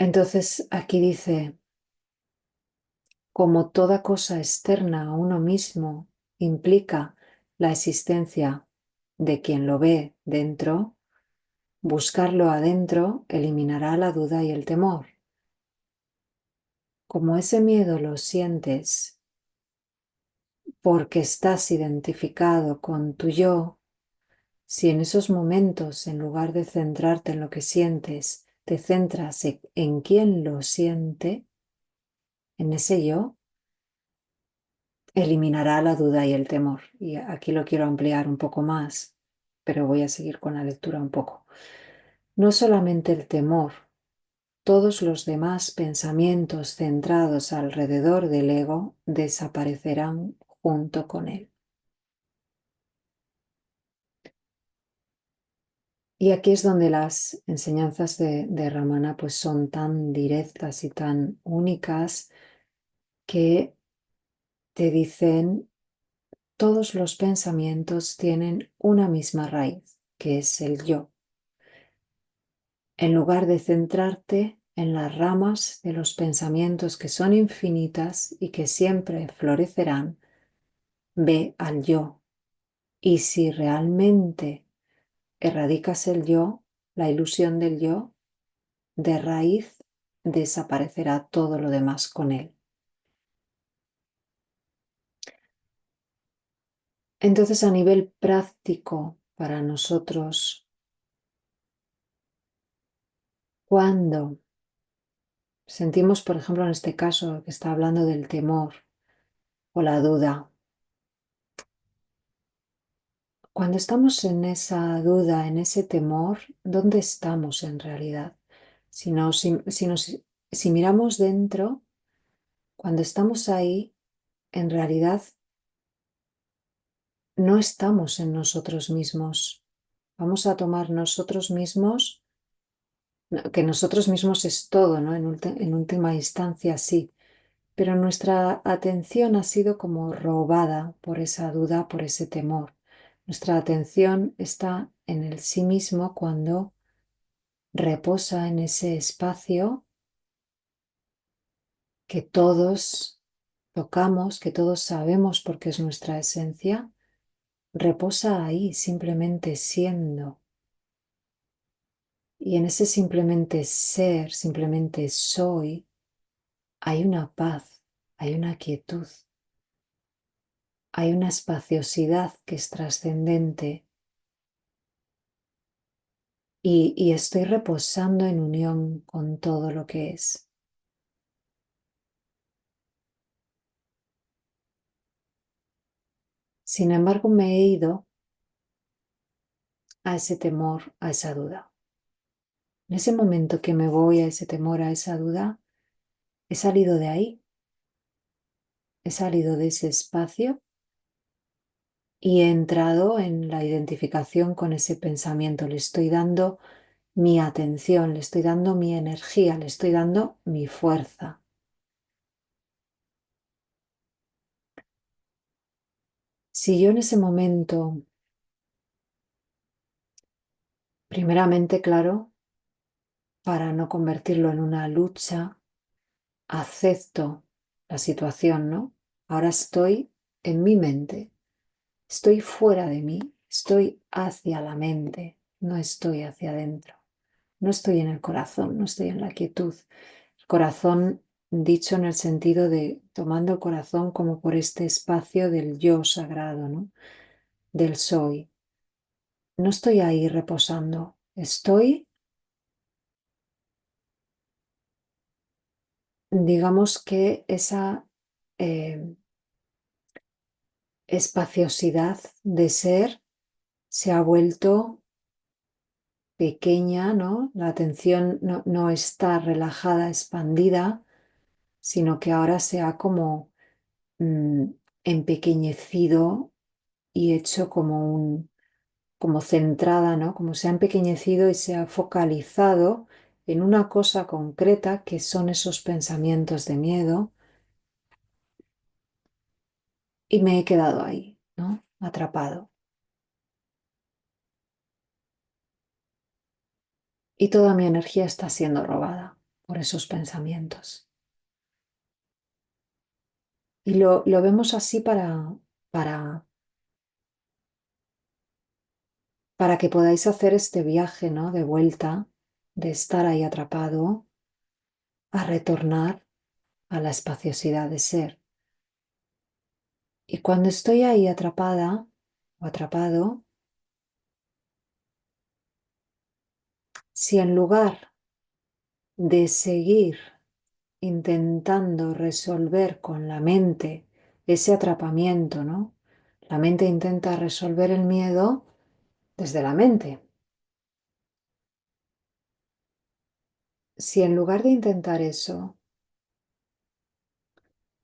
Entonces aquí dice, como toda cosa externa a uno mismo implica la existencia de quien lo ve dentro, buscarlo adentro eliminará la duda y el temor. Como ese miedo lo sientes porque estás identificado con tu yo, si en esos momentos, en lugar de centrarte en lo que sientes, te centras en quién lo siente, en ese yo, eliminará la duda y el temor. Y aquí lo quiero ampliar un poco más, pero voy a seguir con la lectura un poco. No solamente el temor, todos los demás pensamientos centrados alrededor del ego desaparecerán junto con él. Y aquí es donde las enseñanzas de Ramana pues son tan directas y tan únicas que te dicen todos los pensamientos tienen una misma raíz, que es el yo. En lugar de centrarte en las ramas de los pensamientos que son infinitas y que siempre florecerán, ve al yo. Y si realmente erradicas el yo, la ilusión del yo, de raíz desaparecerá todo lo demás con él. Entonces, a nivel práctico para nosotros, cuando sentimos, por ejemplo, en este caso que está hablando del temor o la duda, cuando estamos en esa duda, en ese temor, ¿dónde estamos en realidad? Si miramos dentro, cuando estamos ahí, en realidad no estamos en nosotros mismos. Vamos a tomar nosotros mismos, que nosotros mismos es todo, ¿no? En última instancia sí, pero nuestra atención ha sido como robada por esa duda, por ese temor. Nuestra atención está en el sí mismo cuando reposa en ese espacio que todos tocamos, que todos sabemos porque es nuestra esencia, reposa ahí simplemente siendo. Y en ese simplemente ser, simplemente soy, hay una paz, hay una quietud, hay una espaciosidad que es trascendente y estoy reposando en unión con todo lo que es. Sin embargo, me he ido a ese temor, a esa duda. En ese momento que me voy a ese temor, a esa duda, he salido de ahí, he salido de ese espacio y he entrado en la identificación con ese pensamiento. Le estoy dando mi atención, le estoy dando mi energía, le estoy dando mi fuerza. Si yo en ese momento, primeramente, claro, para no convertirlo en una lucha, acepto la situación, ¿no? Ahora estoy en mi mente, estoy fuera de mí, estoy hacia la mente, no estoy hacia adentro, no estoy en el corazón, no estoy en la quietud. El corazón, dicho en el sentido de tomando el corazón como por este espacio del yo sagrado, ¿no? Del soy. No estoy ahí reposando, estoy, digamos que esa eh, espaciosidad de ser se ha vuelto pequeña, ¿no? La atención no está relajada, expandida, sino que ahora se ha como mm, empequeñecido y hecho como centrada, ¿no? Como se ha empequeñecido y se ha focalizado en una cosa concreta que son esos pensamientos de miedo y me he quedado ahí, ¿no? Atrapado. Y toda mi energía está siendo robada por esos pensamientos. Y lo vemos así para, para que podáis hacer este viaje, ¿no? De vuelta, de estar ahí atrapado, a retornar a la espaciosidad de ser. Y cuando estoy ahí atrapada o atrapado, si en lugar de seguir intentando resolver con la mente ese atrapamiento, ¿no? La mente intenta resolver el miedo desde la mente. Si en lugar de intentar eso,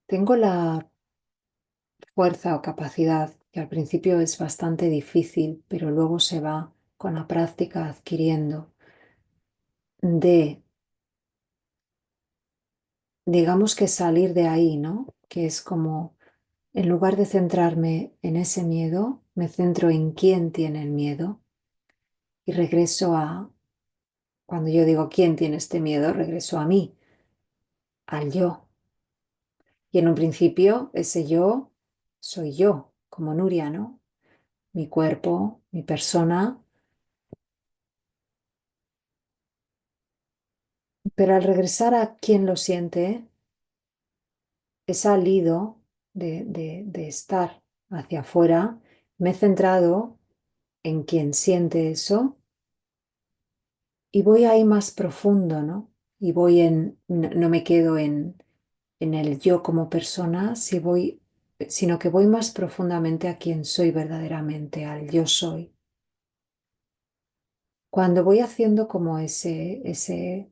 tengo la fuerza o capacidad, que al principio es bastante difícil, pero luego se va con la práctica adquiriendo, de, digamos que salir de ahí, ¿no? Que es como, en lugar de centrarme en ese miedo, me centro en quién tiene el miedo y regreso a, cuando yo digo quién tiene este miedo, regreso a mí, al yo. Y en un principio ese yo soy yo, como Nuria, ¿no? Mi cuerpo, mi persona. Pero al regresar a quien lo siente, he salido de estar hacia afuera, me he centrado en quien siente eso y voy ahí más profundo, ¿no? Y voy no me quedo en el yo como persona, sino que voy más profundamente a quien soy verdaderamente, al yo soy. Cuando voy haciendo como ese,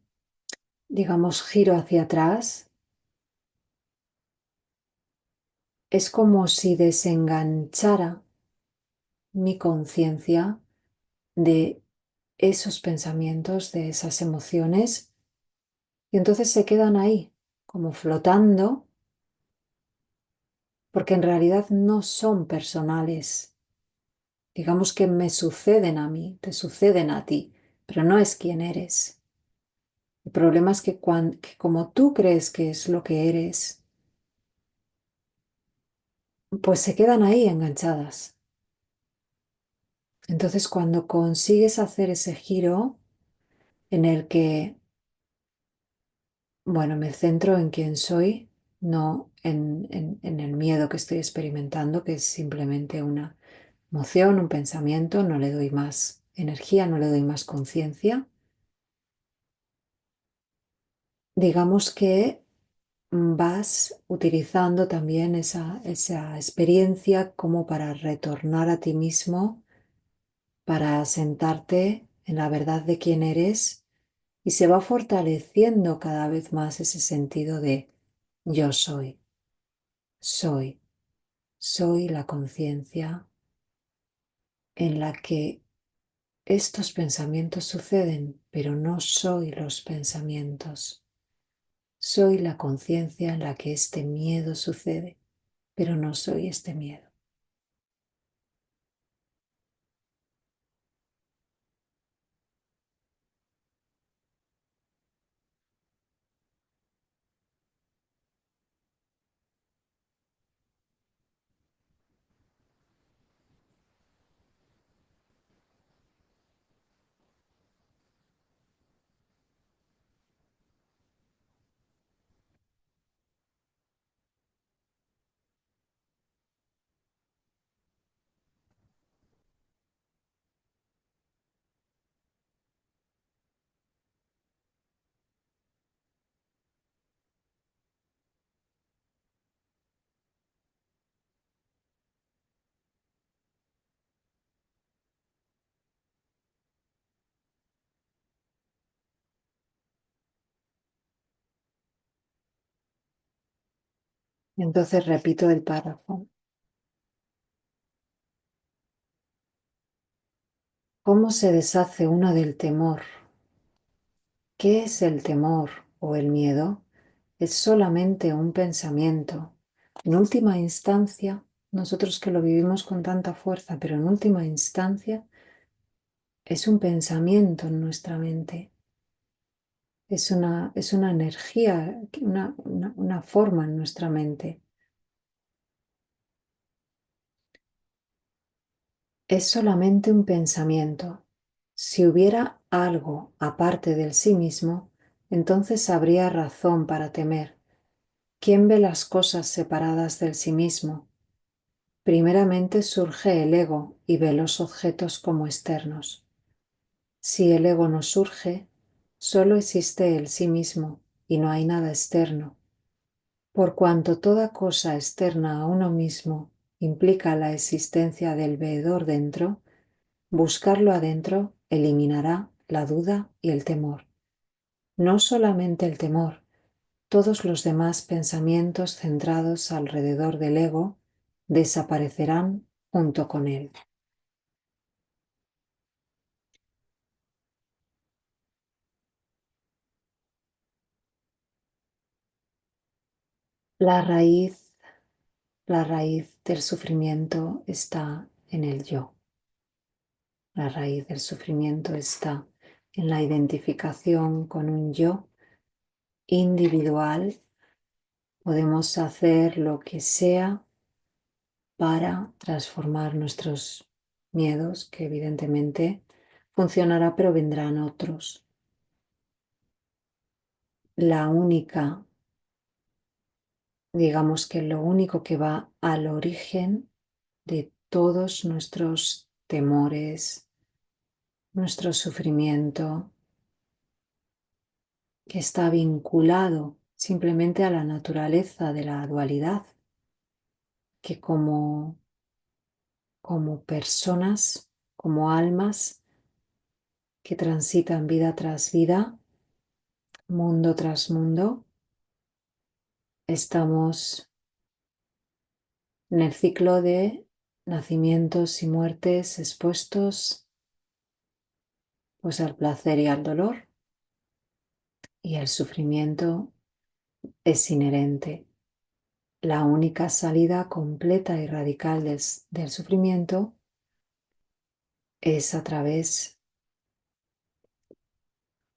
digamos, giro hacia atrás, es como si desenganchara mi conciencia de esos pensamientos, de esas emociones, y entonces se quedan ahí, como flotando, porque en realidad no son personales. Digamos que me suceden a mí, te suceden a ti, pero no es quién eres. El problema es que como tú crees que es lo que eres, pues se quedan ahí enganchadas. Entonces, cuando consigues hacer ese giro en el que, bueno, me centro en quién soy, no en el miedo que estoy experimentando, que es simplemente una emoción, un pensamiento, no le doy más energía, no le doy más conciencia. Digamos que vas utilizando también esa experiencia como para retornar a ti mismo, para sentarte en la verdad de quién eres y se va fortaleciendo cada vez más ese sentido de yo soy, soy, soy la conciencia en la que estos pensamientos suceden, pero no soy los pensamientos. Soy la conciencia en la que este miedo sucede, pero no soy este miedo. Entonces repito el párrafo. ¿Cómo se deshace uno del temor? ¿Qué es el temor o el miedo? Es solamente un pensamiento. En última instancia, nosotros que lo vivimos con tanta fuerza, pero en última instancia es un pensamiento en nuestra mente. es una energía, una forma en nuestra mente. Es solamente un pensamiento. Si hubiera algo aparte del sí mismo, entonces habría razón para temer. ¿Quién ve las cosas separadas del sí mismo? Primeramente surge el ego y ve los objetos como externos. Si el ego no surge, solo existe el sí mismo y no hay nada externo. Por cuanto toda cosa externa a uno mismo implica la existencia del veedor dentro, buscarlo adentro eliminará la duda y el temor. No solamente el temor, todos los demás pensamientos centrados alrededor del ego desaparecerán junto con él. La raíz, la raíz del sufrimiento está en el yo. La raíz del sufrimiento está en la identificación con un yo individual. Podemos hacer lo que sea para transformar nuestros miedos, que evidentemente funcionará, pero vendrán otros. La única, digamos que lo único que va al origen de todos nuestros temores, nuestro sufrimiento, que está vinculado simplemente a la naturaleza de la dualidad, que como personas, como almas que transitan vida tras vida, mundo tras mundo, estamos en el ciclo de nacimientos y muertes expuestos pues al placer y al dolor, y el sufrimiento es inherente. La única salida completa y radical del sufrimiento es a través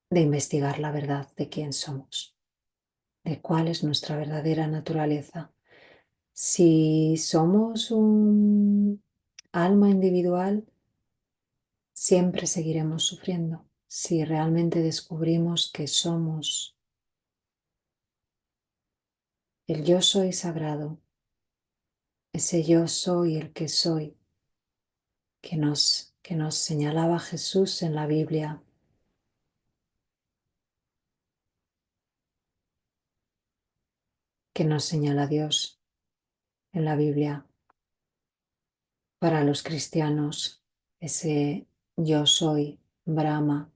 de investigar la verdad de quién somos, de cuál es nuestra verdadera naturaleza. Si somos un alma individual, siempre seguiremos sufriendo. Si realmente descubrimos que somos el yo soy sagrado, ese yo soy el que soy, que nos señalaba Jesús en la Biblia, que nos señala Dios en la Biblia. Para los cristianos, ese yo soy Brahma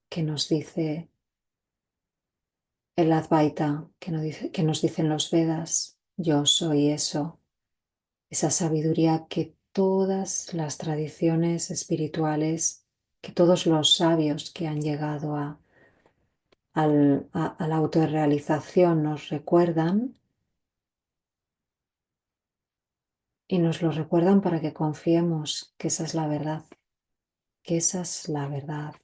que nos dice el Advaita, que nos dicen los Vedas, yo soy eso, esa sabiduría que todas las tradiciones espirituales, que todos los sabios que han llegado a la autorrealización nos recuerdan, y nos lo recuerdan para que confiemos que esa es la verdad, que esa es la verdad,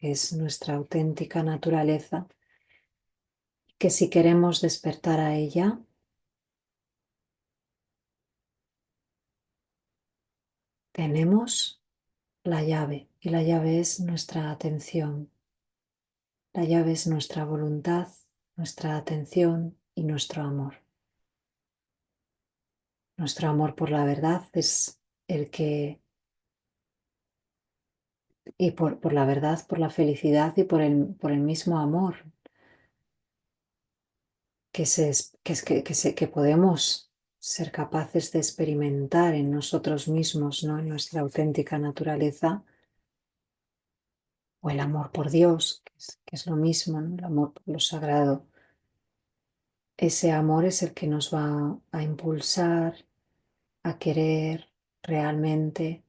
que es nuestra auténtica naturaleza, que si queremos despertar a ella, tenemos la llave, y la llave es nuestra atención. La llave es nuestra voluntad, nuestra atención y nuestro amor. Nuestro amor por la verdad es el que, y por la verdad, por la felicidad y por el mismo amor que podemos ser capaces de experimentar en nosotros mismos, ¿no? En nuestra auténtica naturaleza, o el amor por Dios, que es lo mismo, ¿no? El amor por lo sagrado. Ese amor es el que nos va a impulsar a querer realmente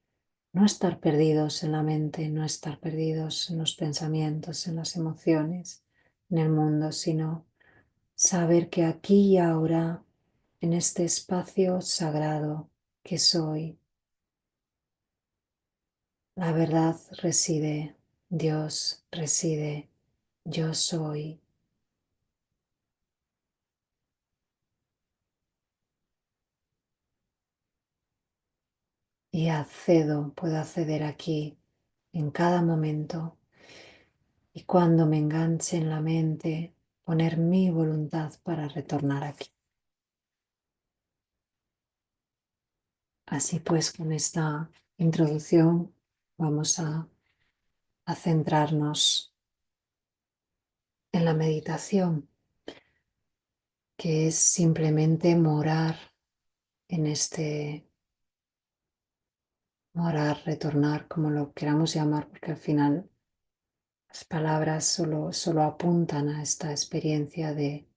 no estar perdidos en la mente, no estar perdidos en los pensamientos, en las emociones, en el mundo, sino saber que aquí y ahora, en este espacio sagrado que soy, la verdad reside, Dios reside, yo soy, y accedo, puedo acceder aquí en cada momento y cuando me enganche en la mente, poner mi voluntad para retornar aquí. Así pues, con esta introducción vamos a centrarnos en la meditación, que es simplemente morar en este morar, retornar, como lo queramos llamar, porque al final las palabras solo apuntan a esta experiencia de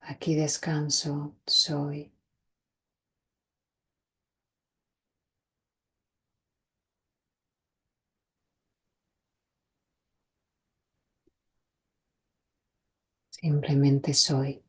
aquí descanso, soy. Simplemente soy.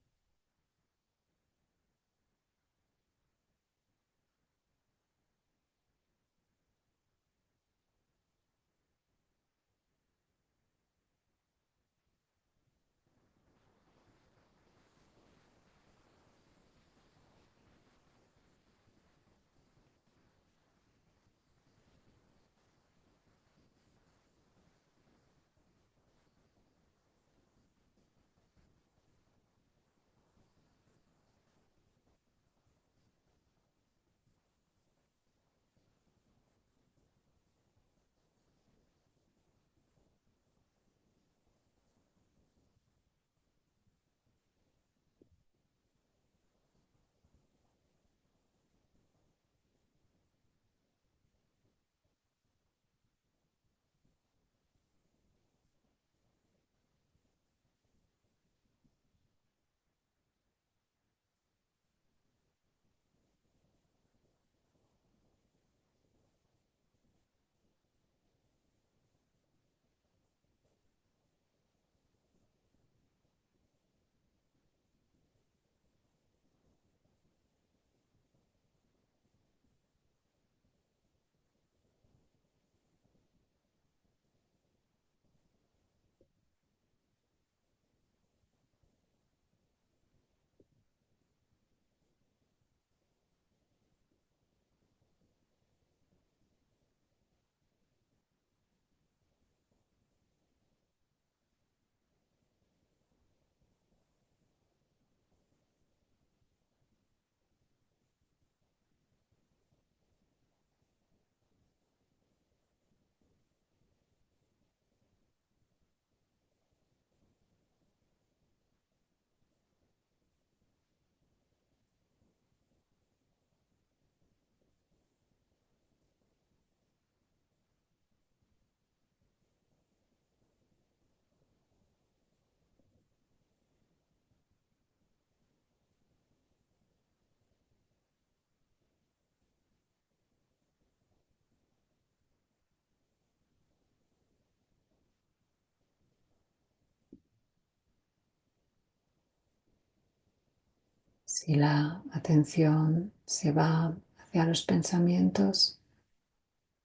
Si la atención se va hacia los pensamientos,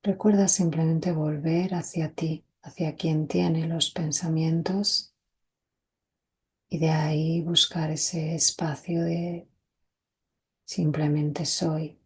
recuerda simplemente volver hacia ti, hacia quien tiene los pensamientos y de ahí buscar ese espacio de simplemente soy.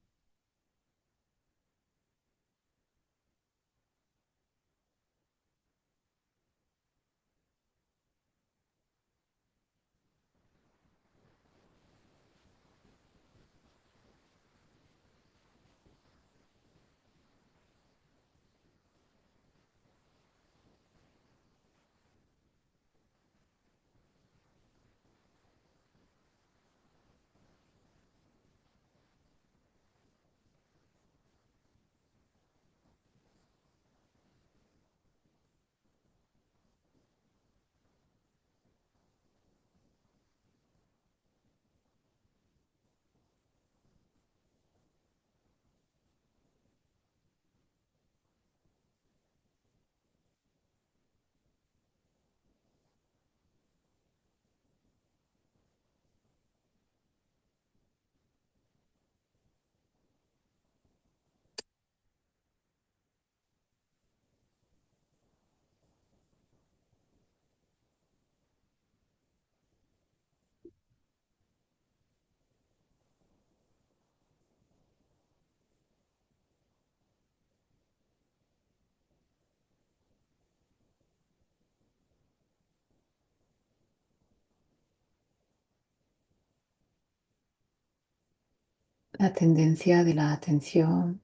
La tendencia de la atención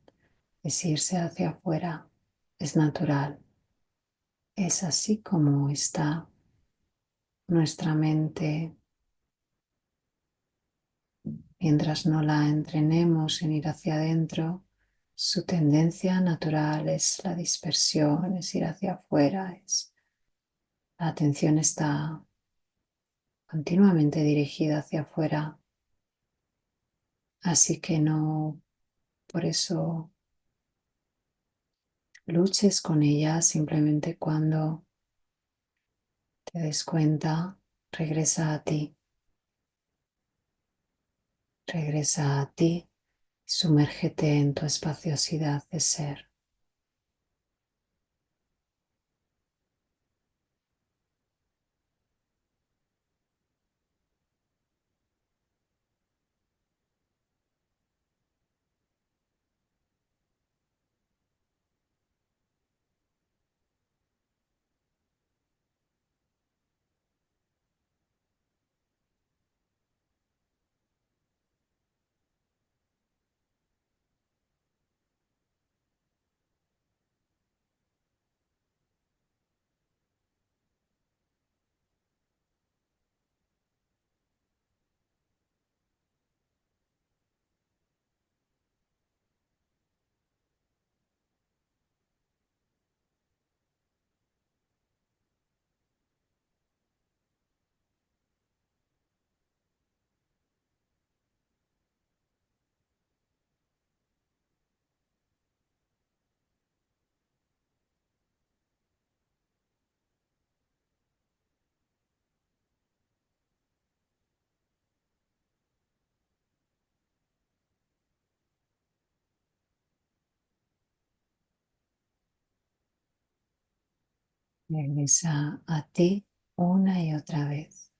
es irse hacia afuera, es natural, es así como está nuestra mente mientras no la entrenemos en ir hacia adentro. Su tendencia natural es la dispersión, es ir hacia afuera, la atención está continuamente dirigida hacia afuera, así que no, por eso luches con ella, simplemente cuando te des cuenta, regresa a ti, sumérgete en tu espaciosidad de ser. Regresa a ti una y otra vez.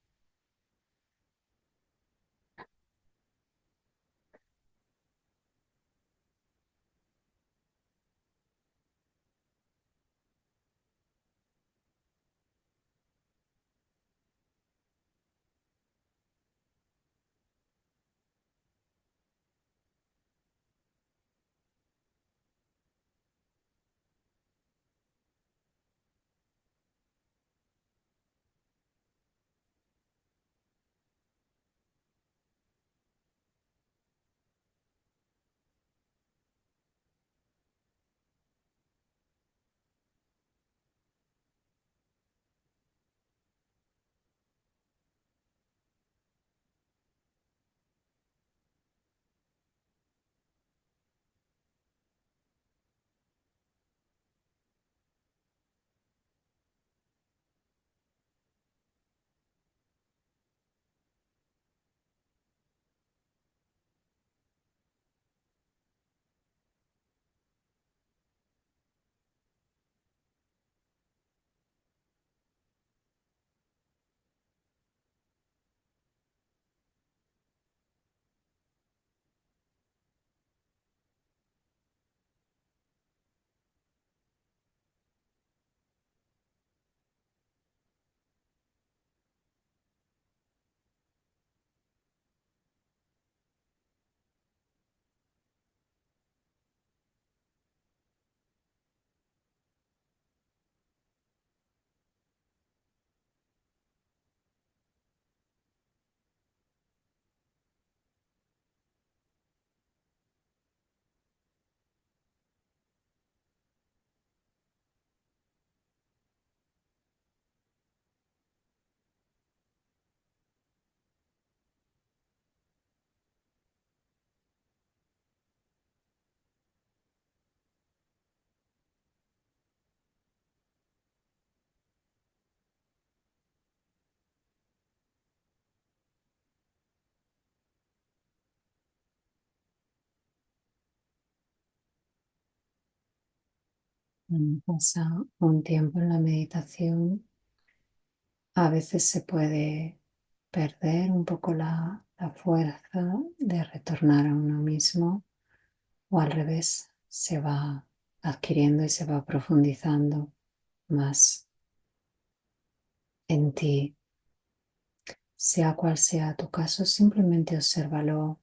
Cuando pasa un tiempo en la meditación, a veces se puede perder un poco la fuerza de retornar a uno mismo o al revés, se va adquiriendo y se va profundizando más en ti. Sea cual sea tu caso, simplemente obsérvalo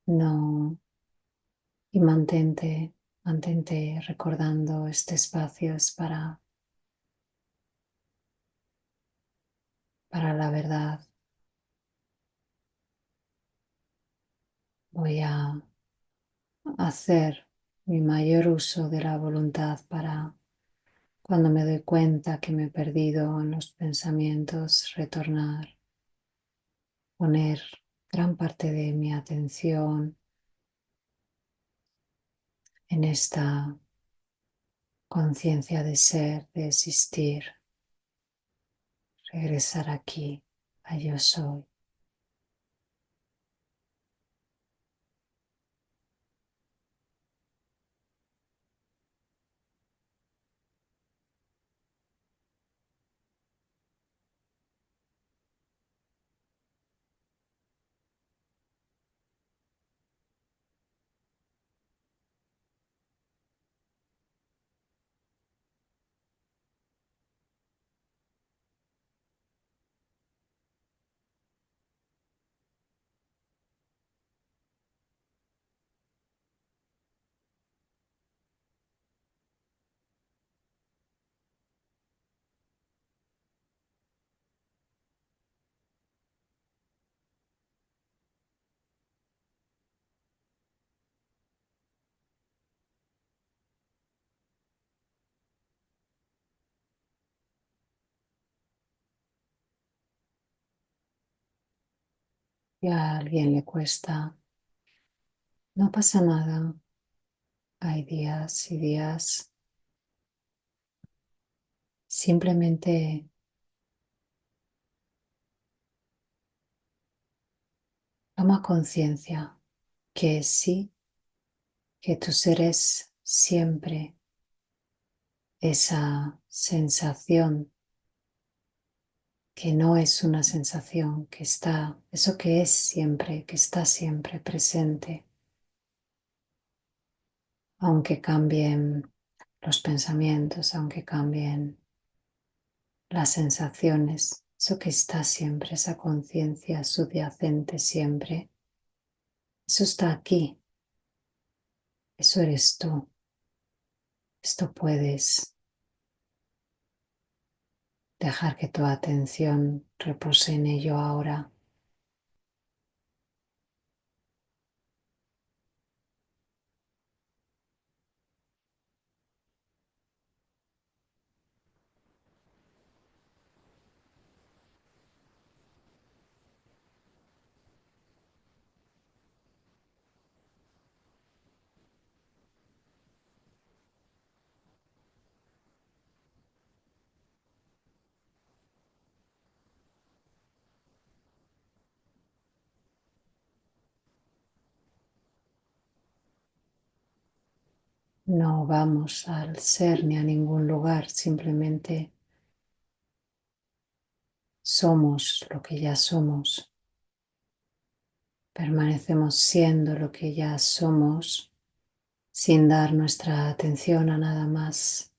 No, y mantente recordando este espacio es para la verdad. Voy a hacer mi mayor uso de la voluntad para cuando me doy cuenta que me he perdido en los pensamientos, retornar, poner gran parte de mi atención en esta conciencia de ser, de existir, regresar aquí, a yo soy. Y a alguien le cuesta, no pasa nada, hay días y días, simplemente toma conciencia que sí, que tú eres siempre esa sensación que no es una sensación, que está, eso que es siempre, que está siempre presente, aunque cambien los pensamientos, aunque cambien las sensaciones, eso que está siempre, esa conciencia subyacente siempre, eso está aquí, eso eres tú, esto puedes dejar que tu atención repose en ello ahora. No vamos al ser ni a ningún lugar, simplemente somos lo que ya somos. Permanecemos siendo lo que ya somos sin dar nuestra atención a nada más.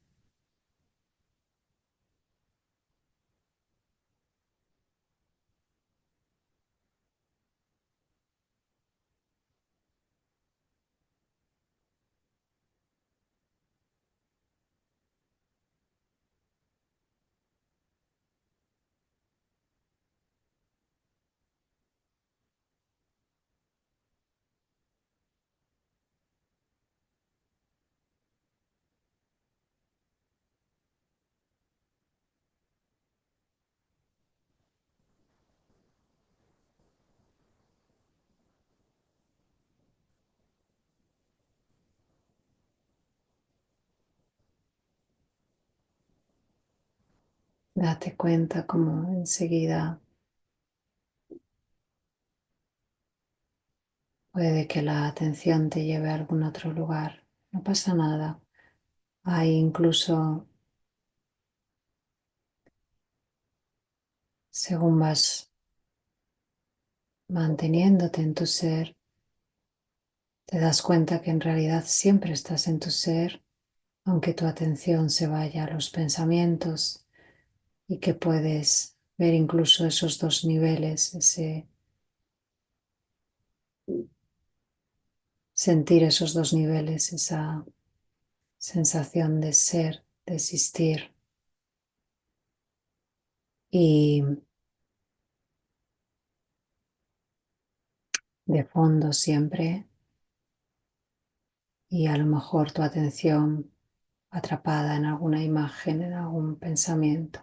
Date cuenta como enseguida puede que la atención te lleve a algún otro lugar. No pasa nada. Hay incluso, según vas manteniéndote en tu ser, te das cuenta que en realidad siempre estás en tu ser, aunque tu atención se vaya a los pensamientos y que puedes ver incluso esos dos niveles, ese sentir esos dos niveles, esa sensación de ser, de existir y de fondo siempre, y a lo mejor tu atención atrapada en alguna imagen, en algún pensamiento.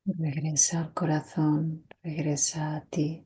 Regresa al corazón, regresa a ti.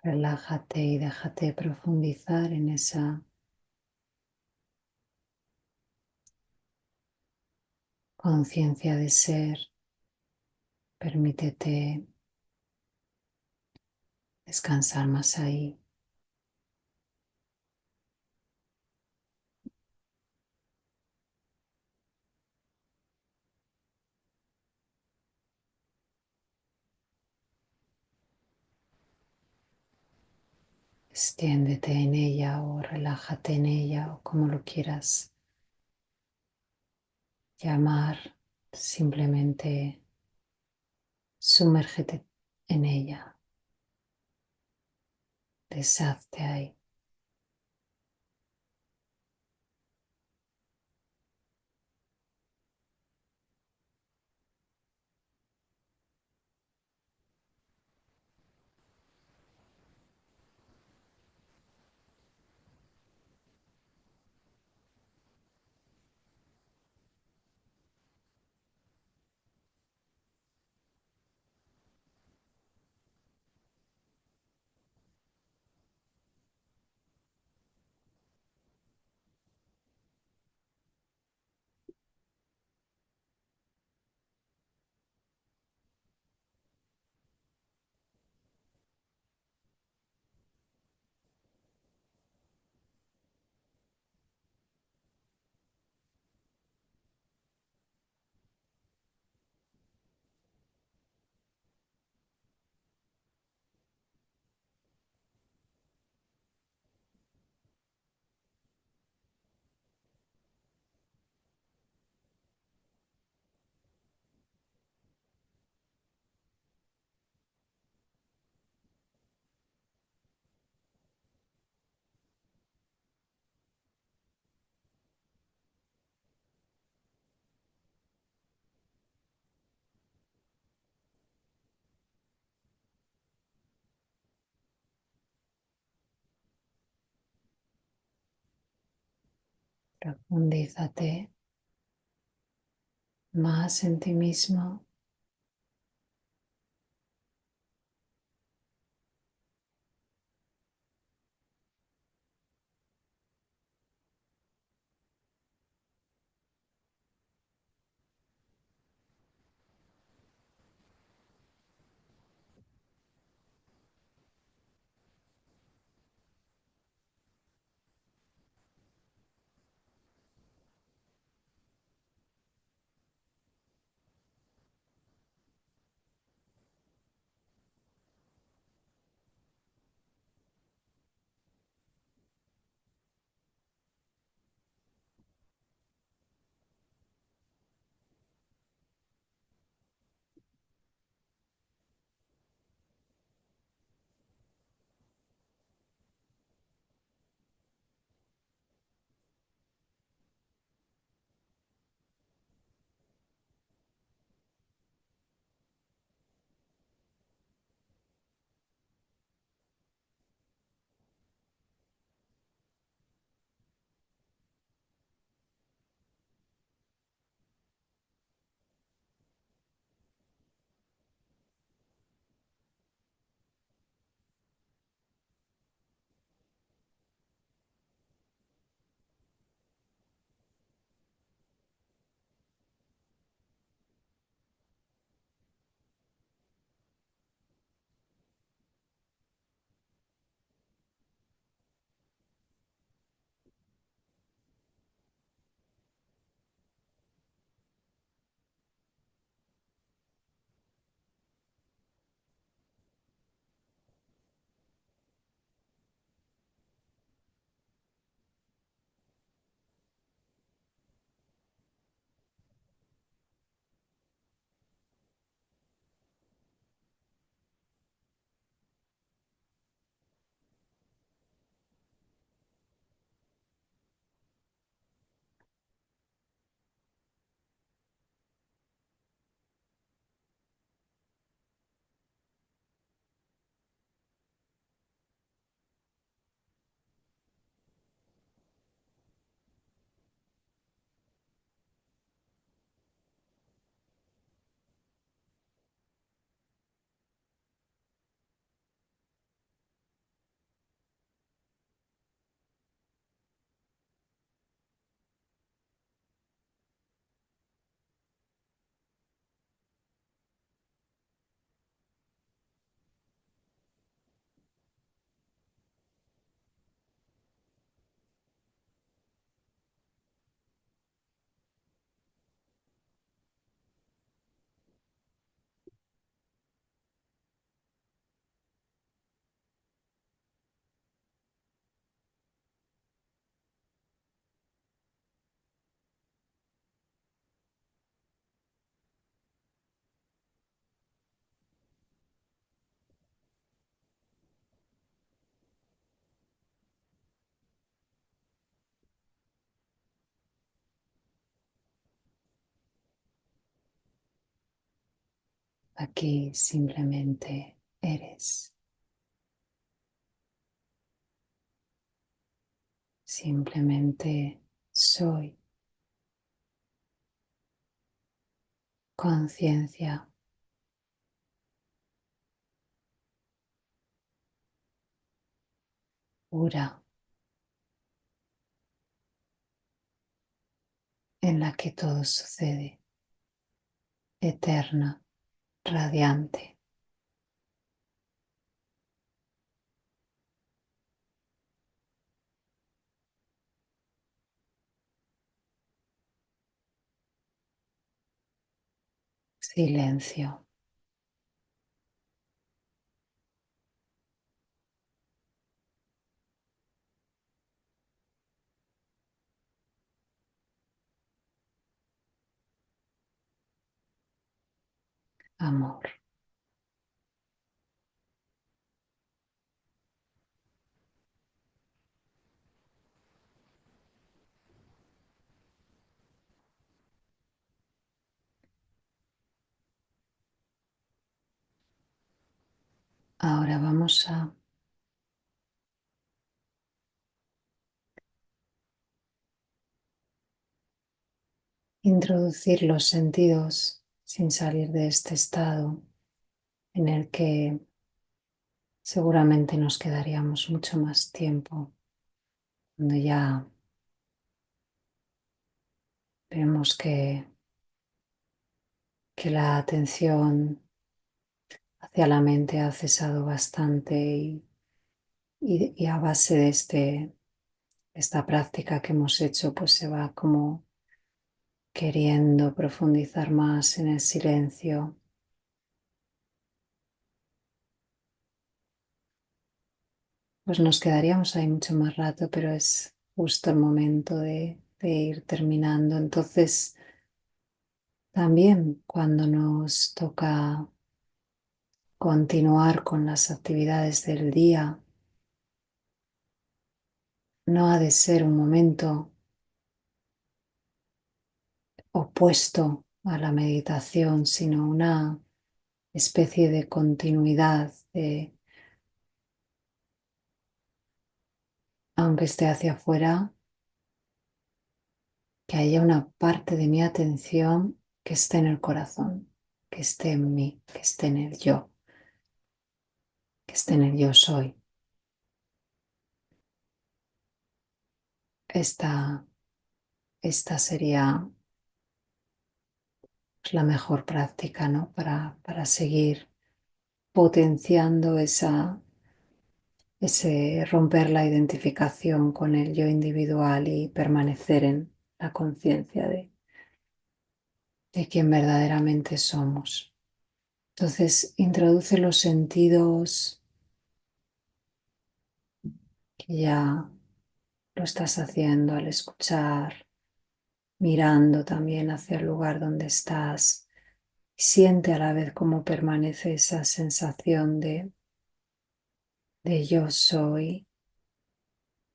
Relájate y déjate profundizar en esa conciencia de ser. Permítete descansar más ahí. Extiéndete en ella o relájate en ella o como lo quieras llamar. Simplemente sumérgete en ella. Deshazte ahí. Profundízate más en ti mismo. Aquí simplemente eres. Simplemente soy conciencia pura en la que todo sucede, eterna, radiante, silencio, amor. Ahora vamos a introducir los sentidos sin salir de este estado en el que seguramente nos quedaríamos mucho más tiempo, cuando ya vemos que la atención hacia la mente ha cesado bastante y a base de esta práctica que hemos hecho, pues se va como queriendo profundizar más en el silencio. Pues nos quedaríamos ahí mucho más rato, pero es justo el momento de ir terminando. Entonces, también cuando nos toca continuar con las actividades del día, no ha de ser un momento opuesto a la meditación, sino una especie de continuidad, aunque esté hacia afuera, que haya una parte de mi atención que esté en el corazón, que esté en mí, que esté en el yo, que esté en el yo soy. Esta, esta sería la mejor práctica, ¿no? Para seguir potenciando ese romper la identificación con el yo individual y permanecer en la conciencia de quién verdaderamente somos. Entonces, introduce los sentidos que ya lo estás haciendo al escuchar, mirando también hacia el lugar donde estás. Siente a la vez cómo permanece esa sensación de yo soy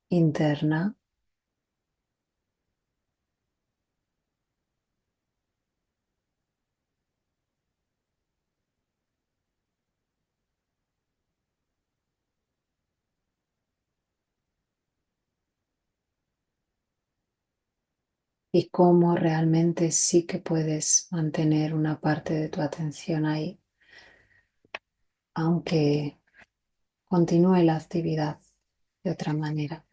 interna y cómo realmente sí que puedes mantener una parte de tu atención ahí, aunque continúe la actividad de otra manera.